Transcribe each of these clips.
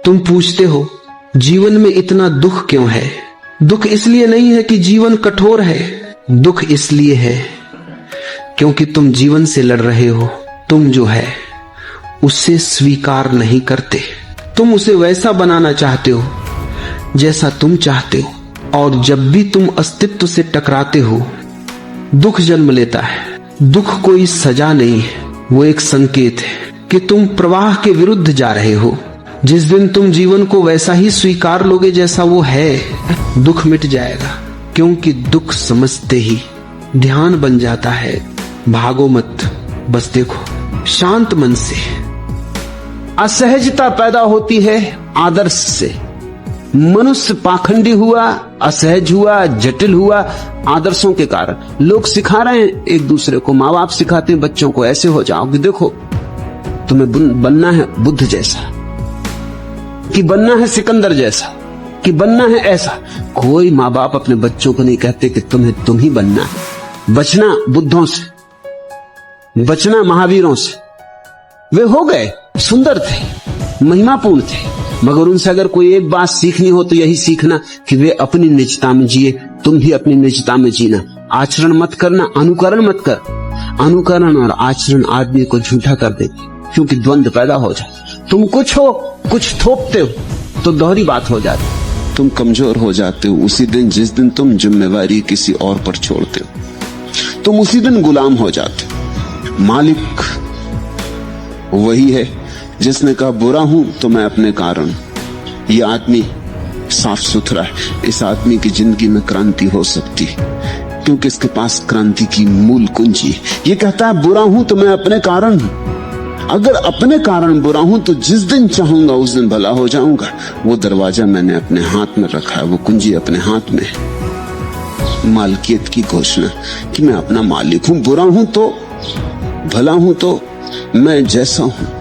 तुम पूछते हो जीवन में इतना दुख क्यों है? दुख इसलिए नहीं है कि जीवन कठोर है, दुख इसलिए है क्योंकि तुम जीवन से लड़ रहे हो। तुम जो है उसे स्वीकार नहीं करते। तुम उसे वैसा बनाना चाहते हो जैसा तुम चाहते हो, और जब भी तुम अस्तित्व से टकराते हो दुख जन्म लेता है। दुख कोई सजा नहीं है, वो एक संकेत है कि तुम प्रवाह के विरुद्ध जा रहे हो। जिस दिन तुम जीवन को वैसा ही स्वीकार लोगे जैसा वो है, दुख मिट जाएगा, क्योंकि दुख समझते ही ध्यान बन जाता है। भागो मत, बस देखो शांत मन से। असहजता पैदा होती है आदर्श से। मनुष्य पाखंडी हुआ, असहज हुआ, जटिल हुआ आदर्शों के कारण। लोग सिखा रहे हैं एक दूसरे को, माँ बाप सिखाते हैं बच्चों को, ऐसे हो जाओ कि देखो तुम्हें बनना है बुद्ध जैसा, कि बनना है सिकंदर जैसा, कि बनना है ऐसा। कोई माँ बाप अपने बच्चों को नहीं कहते कि तुम ही बनना है। बचना बुद्धों से, बचना महावीरों से। वे हो गए, सुंदर थे, महिमापूर्ण थे, मगर उनसे अगर कोई एक बात सीखनी हो तो यही सीखना कि वे अपनी निजता में जिए, तुम भी अपनी निजता में जीना। आचरण मत करना, अनुकरण मत कर। अनुकरण और आचरण आदमी को झूठा कर देते, क्योंकि द्वंद्व पैदा हो जाए। तुम कुछ हो, कुछ थोपते हो तो दोहरी बात हो जाती। तुम कमजोर हो जाते हो उसी दिन जिस दिन तुम जिम्मेवारी किसी और पर छोड़ते हो। तुम उसी दिन गुलाम हो जाते हो। मालिक वही है जिसने कहा बुरा हूं तो मैं अपने कारण। ये आदमी साफ सुथरा है, इस आदमी की जिंदगी में क्रांति हो सकती है, क्योंकि इसके पास क्रांति की मूल कुंजी है। ये कहता है बुरा हूं तो मैं अपने कारण हूं। अगर अपने कारण बुरा हूं तो जिस दिन चाहूंगा उस दिन भला हो जाऊंगा। वो दरवाजा मैंने अपने हाथ में रखा है, वो कुंजी अपने हाथ में है। मालिकियत की घोषणा कि मैं अपना मालिक हूं। बुरा हूं तो, भला हूं तो, मैं जैसा हूं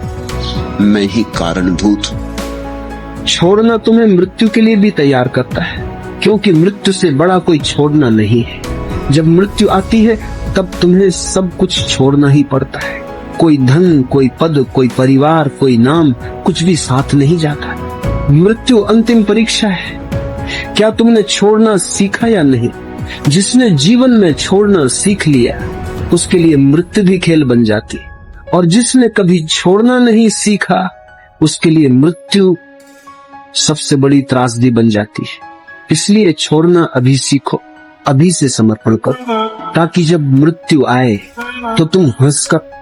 मैं ही कारणभूत हूं। छोड़ना तुम्हें मृत्यु के लिए भी तैयार करता है, क्योंकि मृत्यु से बड़ा कोई छोड़ना नहीं है। जब मृत्यु आती है तब तुम्हें सब कुछ छोड़ना ही पड़ता है। कोई धन, कोई पद, कोई परिवार, कोई नाम, कुछ भी साथ नहीं जाता। मृत्यु अंतिम परीक्षा है। क्या तुमने छोड़ना सीखा या नहीं? जिसने जीवन में छोड़ना सीख लिया उसके लिए मृत्यु भी खेल बन जाती, और जिसने कभी छोड़ना नहीं सीखा उसके लिए मृत्यु सबसे बड़ी त्रासदी बन जाती है। इसलिए छोड़ना अभी सीखो, अभी से समर्पण करो, ताकि जब मृत्यु आए तो तुम हंसकर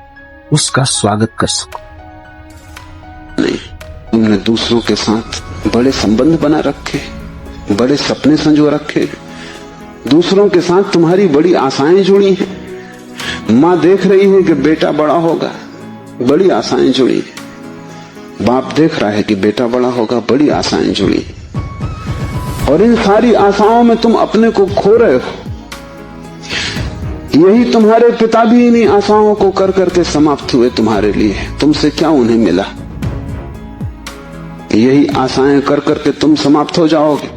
उसका स्वागत कर सको। नहीं, तुमने दूसरों के साथ बड़े संबंध बना रखे, बड़े सपने संजो रखे, दूसरों के साथ तुम्हारी बड़ी आशाएं जुड़ी हैं। माँ देख रही है कि बेटा बड़ा होगा, बड़ी आशाएं जुड़ी है। बाप देख रहा है कि बेटा बड़ा होगा, बड़ी आशाएं जुड़ी है। और इन सारी आशाओं में तुम अपने को खो रहे हो। यही तुम्हारे पिता भी इन्हीं आशाओं को कर करके समाप्त हुए तुम्हारे लिए। तुमसे क्या उन्हें मिला? यही आशाएं कर करके तुम समाप्त हो जाओगे।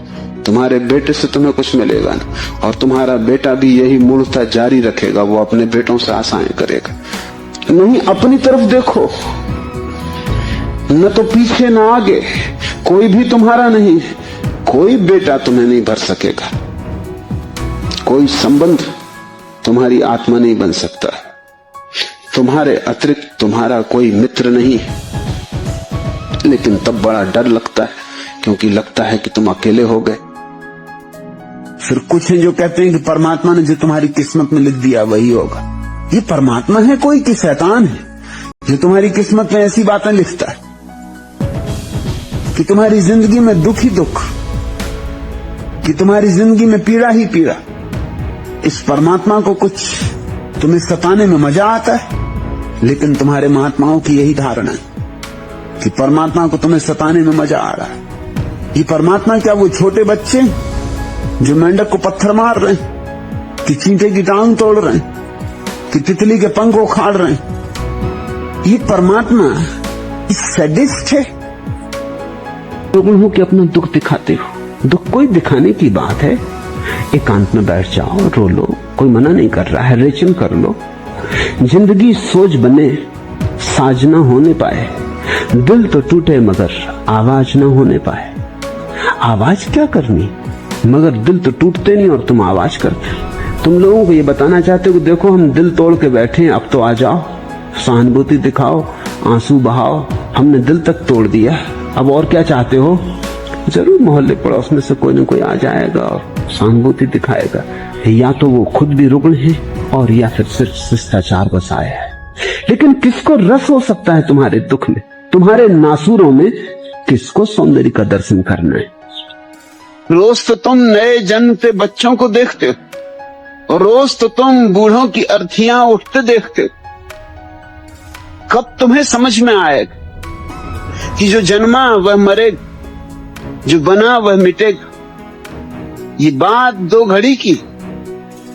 तुम्हारे बेटे से तुम्हें कुछ मिलेगा ना, और तुम्हारा बेटा भी यही मूर्खता जारी रखेगा। वो अपने बेटों से आशाएं करेगा। नहीं, अपनी तरफ देखो, न तो पीछे न आगे। कोई भी तुम्हारा नहीं, कोई बेटा तुम्हें नहीं भर सकेगा, कोई संबंध तुम्हारी आत्मा नहीं बन सकता। तुम्हारे अतिरिक्त तुम्हारा कोई मित्र नहीं है। लेकिन तब बड़ा डर लगता है, क्योंकि लगता है कि तुम अकेले हो गए। फिर कुछ है जो कहते हैं कि परमात्मा ने जो तुम्हारी किस्मत में लिख दिया वही होगा। ये परमात्मा है कोई कि शैतान है जो तुम्हारी किस्मत में ऐसी बातें लिखता है कि तुम्हारी जिंदगी में दुख ही दुख, कि तुम्हारी जिंदगी में पीड़ा ही पीड़ा। इस परमात्मा को कुछ तुम्हें सताने में मजा आता है, लेकिन तुम्हारे महात्माओं की यही धारणा है कि परमात्मा को तुम्हें सताने में मजा आ रहा है। ये परमात्मा क्या वो छोटे बच्चे जो मेंढक को पत्थर मार रहे हैं, कि चींटे की टांग तोड़ रहे हैं, कि तितली के पंख उखाड़ रहे हैं? ये परमात्मा सैडिस्ट है। लोगों हो कि अपना दुख दिखाते हो। दुख कोई दिखाने की बात है? एकांत में बैठ जाओ, रो लो, कोई मना नहीं कर रहा है, रेचन कर लो। जिंदगी सोच बने, साज ना होने पाए, दिल तो टूटे मगर आवाज न होने पाए। आवाज क्या करनी, मगर दिल तो टूटते नहीं और तुम आवाज करते। तुम लोगों को ये बताना चाहते हो कि देखो हम दिल तोड़ के बैठे हैं, अब तो आ जाओ, सहानुभूति दिखाओ, आंसू बहाओ। हमने दिल तक तोड़ दिया, अब और क्या चाहते हो? जरूर मोहल्ले पड़ोस में से कोई न कोई आ जाएगा और सहानुभूति दिखाएगा। या तो वो खुद भी रुग्ण है और या फिर सिर्फ शिष्टाचार बस आया है। लेकिन किसको रस हो सकता है तुम्हारे दुख में, तुम्हारे नासूरों में? किसको सौंदर्य का दर्शन करना है? रोज तो तुम नए जन्मते बच्चों को देखते हो और रोज तो तुम बूढ़ों की अर्थियां उठते देखते हो। कब तुम्हें समझ में आएगा कि जो जन्मा वह मरेगा, जो बना वह मिटेगा? ये बात दो घड़ी की,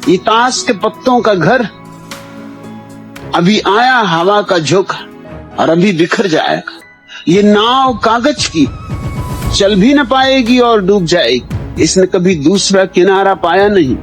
ये ताश के पत्तों का घर, अभी आया हवा का झोंका और अभी बिखर जाएगा। ये नाव कागज की, चल भी न पाएगी और डूब जाएगी। इसने कभी दूसरा किनारा पाया नहीं।